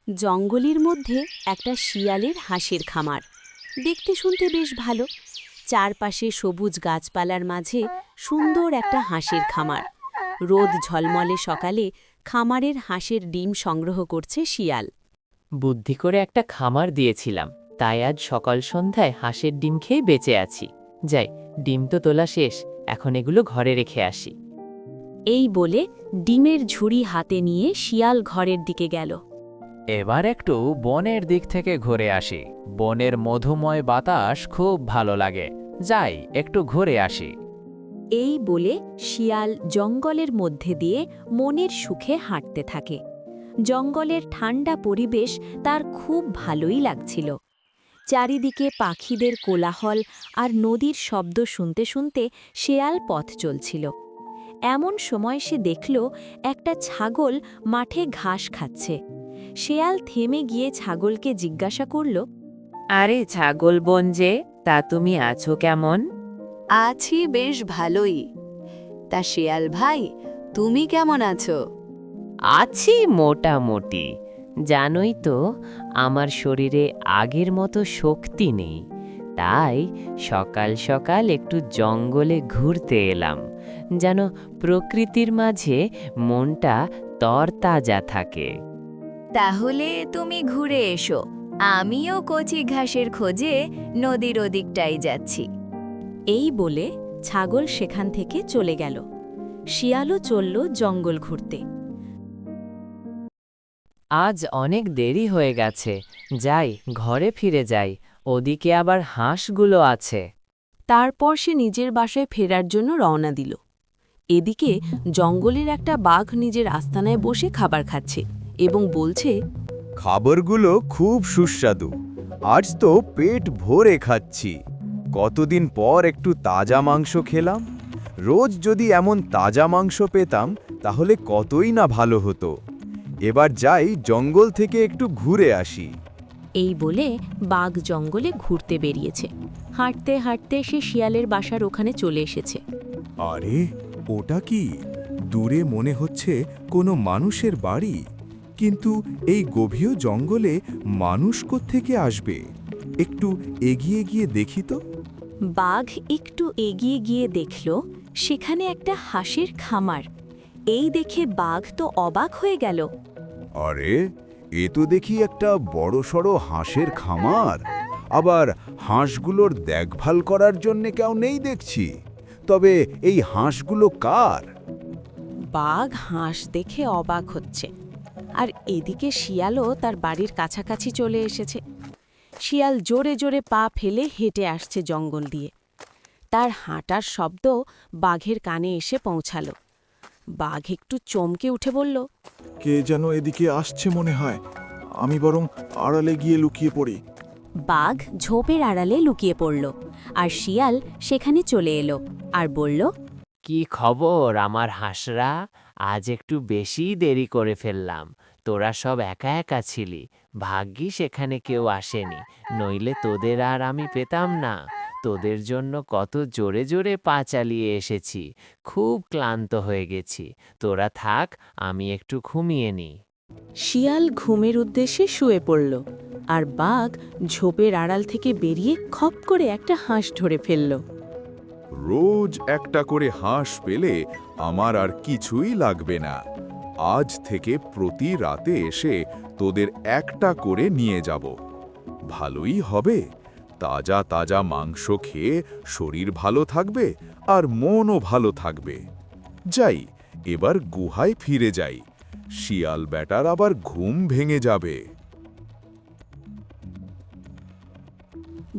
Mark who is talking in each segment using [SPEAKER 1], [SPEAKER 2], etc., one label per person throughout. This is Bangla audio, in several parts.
[SPEAKER 1] জঙ্গলের মধ্যে একটা শিয়ালের হাঁসের খামার। দেখতে শুনতে বেশ ভালো। চারপাশে সবুজ গাছপালার মাঝে সুন্দর একটা হাঁসের খামার। রোদ ঝলমলে সকালে খামারের হাঁসের ডিম সংগ্রহ করছে শিয়াল।
[SPEAKER 2] বুদ্ধি করে একটা খামার দিয়েছিলাম, তাই আজ সকাল সন্ধ্যায় হাঁসের ডিম খেয়ে বেঁচে আছি। যাই, ডিম তো তোলা শেষ, এখন এগুলো ঘরে রেখে আসি।
[SPEAKER 1] এই বলে ডিমের ঝুড়ি হাতে নিয়ে শিয়াল ঘরের দিকে গেল।
[SPEAKER 3] এবার একটু বনের দিক থেকে ঘুরে আসি। বনের মধুময় বাতাস খুব ভালো লাগে। যাই, একটু ঘুরে আসি।
[SPEAKER 1] এই বলে শিয়াল জঙ্গলের মধ্যে দিয়ে মনের সুখে হাঁটতে থাকে। জঙ্গলের ঠান্ডা পরিবেশ তার খুব ভালোই লাগছিল। চারিদিকে পাখিদের কোলাহল আর নদীর শব্দ শুনতে শুনতে শেয়াল পথ চলছিল। এমন সময় সে দেখল একটা ছাগল মাঠে ঘাস খাচ্ছে। শেয়াল থেমে গিয়ে ছাগলকে জিজ্ঞাসা করল,
[SPEAKER 2] আরে ছাগল বোন যে, তা তুমি আছো কেমন?
[SPEAKER 1] আছি বেশ ভালোই। তা শেয়াল ভাই, তুমি কেমন আছো?
[SPEAKER 2] আছি মোটামুটি। জানোই তো, আমার শরীরে আগের মতো শক্তি নেই, তাই সকাল সকাল একটু জঙ্গলে ঘুরতে এলাম, যেন প্রকৃতির মাঝে মনটা তরতাজা থাকে।
[SPEAKER 4] তাহলে তুমি ঘুরে এসো, আমিও কচি ঘাসের খোঁজে নদীর ওদিকটাই যাচ্ছি।
[SPEAKER 1] এই বলে ছাগল সেখান থেকে চলে গেল। শিয়ালও চলল জঙ্গল ঘুরতে।
[SPEAKER 2] আজ অনেক দেরি হয়ে গেছে, যাই ঘরে ফিরে যাই, ওদিকে আবার হাঁসগুলো আছে।
[SPEAKER 1] তারপর সে নিজের বাসায় ফেরার জন্য রওনা দিল। এদিকে জঙ্গলের একটা বাঘ নিজের আস্তানায় বসে খাবার খাচ্ছে এবং বলছে,
[SPEAKER 5] খাবারগুলো খুব সুস্বাদু। আজ তো পেট ভরে খাচ্ছি। কতদিন পর একটু তাজা মাংস খেলাম। রোজ যদি এমন তাজা মাংস পেতাম তাহলে কতই না ভালো হতো। এবার যাই, জঙ্গল থেকে একটু ঘুরে আসি।
[SPEAKER 1] এই বলে বাঘ জঙ্গলে ঘুরতে বেরিয়েছে। হাঁটতে হাঁটতে সে শিয়ালের বাসার ওখানে চলে এসেছে।
[SPEAKER 6] আরে, ওটা কি? দূরে মনে হচ্ছে কোনো মানুষের বাড়ি, কিন্তু এই গভীর জঙ্গলে মানুষ কোত্থেকে আসবে? একটু এগিয়ে গিয়ে দেখি তো।
[SPEAKER 1] বাঘ একটু এগিয়ে গিয়ে দেখল সেখানে একটা হাঁসের খামার। এই দেখে বাঘ তো অবাক হয়ে গেল।
[SPEAKER 5] আরে, এ তো দেখি একটা বড়সড় হাঁসের খামার। আবার হাঁসগুলোর দেখভাল করার জন্য কেউ নেই দেখছি। তবে এই হাঁসগুলো কার?
[SPEAKER 1] বাঘ হাঁস দেখে অবাক হচ্ছে, আর এদিকে শিয়ালও তার বাড়ির কাছাকাছি চলে এসেছে। শিয়াল জোরে জোরে পা ফেলে হেঁটে আসছে জঙ্গল দিয়ে। তার হাঁটার শব্দ বাঘের কানে এসে পৌঁছালো। বাঘ একটু চমকে উঠে বলল,
[SPEAKER 6] কে যেন এদিকে আসছে মনে হয়। আমি বরং আড়ালে গিয়ে লুকিয়ে পড়ি।
[SPEAKER 1] বাঘ ঝোপের আড়ালে লুকিয়ে পড়ল, আর শিয়াল সেখানে চলে এলো আর বলল,
[SPEAKER 2] কি খবর আমার হাঁসরা? আজ একটু বেশি দেরি করে ফেললাম। তোরা সব একা একা ছিলি, ভাগ্যিস এখানে কেউ আসেনি, নইলে তোদের আর আমি পেতাম না। তোদের জন্য কত জোরে জোরে পা চালিয়ে এসেছি, খুব ক্লান্ত হয়ে গেছি। তোরা থাক, আমি একটু ঘুমিয়ে নিই।
[SPEAKER 1] শিয়াল ঘুমের উদ্দেশ্যে শুয়ে পড়ল, আর বাঘ ঝোপের আড়াল থেকে বেরিয়ে খপ করে একটা হাঁস ধরে ফেলল।
[SPEAKER 6] রোজ একটা করে হাঁস পেলে আমার আর কিছুই লাগবে না। আজ থেকে প্রতি রাতে এসে তোদের একটা করে নিয়ে যাব। ভালোই হবে, তাজা তাজা মাংস খেয়ে শরীর ভালো থাকবে আর মনও ভালো থাকবে। যাই, এবার গুহায় ফিরে যাই। শিয়াল বেটার আবার ঘুম ভেঙে যাবে।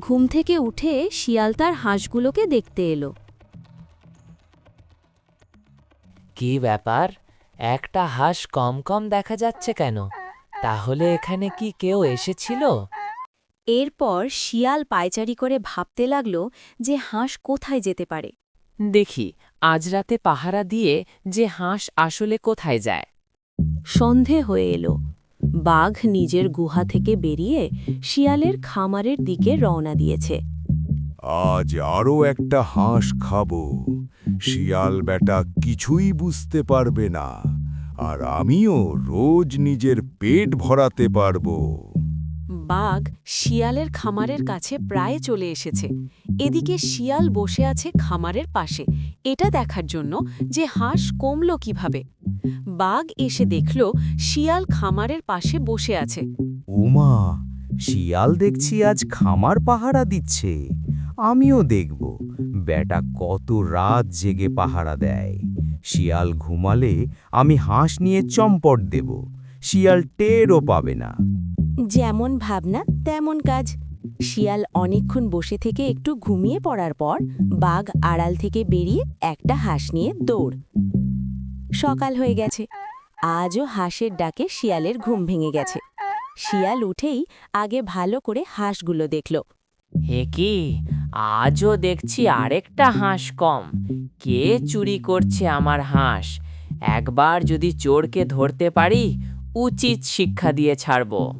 [SPEAKER 1] ঘুম থেকে উঠে শিয়াল তার হাঁসগুলোকে দেখতে এলো।
[SPEAKER 2] কি ব্যাপার, একটা হাঁস কম কম দেখা যাচ্ছে কেন? তাহলে এখানে কি কেউ এসেছিল?
[SPEAKER 1] এরপর শিয়াল পায়চারি করে ভাবতে লাগল যে হাঁস কোথায় যেতে পারে।
[SPEAKER 2] দেখি আজ রাতে পাহারা দিয়ে যে হাঁস আসলে কোথায় যায়।
[SPEAKER 1] সন্ধে হয়ে এলো। বাঘ নিজের গুহা থেকে বেরিয়ে শিয়ালের খামারের দিকে রওনা দিয়েছে।
[SPEAKER 6] আজ আরও একটা হাঁস খাবো। শিয়াল বেটা কিছুই বুঝতে পারবে না। আর আমিও রোজ নিজের পেট ভরাতে পারবো।
[SPEAKER 7] বাঘ শিয়ালের খামারের কাছে প্রায় চলে এসেছে। এদিকে শিয়াল বসে আছে খামারের পাশে, এটা দেখার জন্য যে হাঁস কমল কিভাবে। বাঘ এসে দেখল শিয়াল খামারের পাশে বসে আছে।
[SPEAKER 5] ওমা, শিয়াল দেখছি আজ খামার পাহারা দিচ্ছে। আমিও দেখব বেটা কত রাত জেগে পাহারা দেয়। শিয়াল ঘুমালে আমি হাঁস নিয়ে চম্পট দেব, শিয়াল টেরও পাবে না।
[SPEAKER 1] যেমন ভাবনা তেমন কাজ। শিয়াল অনেকক্ষণ বসে থেকে একটু ঘুমিয়ে পড়ার পর বাঘ আড়াল থেকে বেরিয়ে একটা হাঁস নিয়ে দৌড়। সকাল হয়ে গেছে, আজও হাঁসের ডাকে শিয়ালের ঘুম ভেঙে গেছে। শিয়াল উঠেই আগে ভালো করে হাঁসগুলো দেখল।
[SPEAKER 2] হে কি, আজও দেখছি আরেকটা হাঁস কম। কে চুরি করছে আমার হাঁস? একবার যদি চোরকে ধরতে পারি, উচিত শিক্ষা দিয়ে ছাড়ব।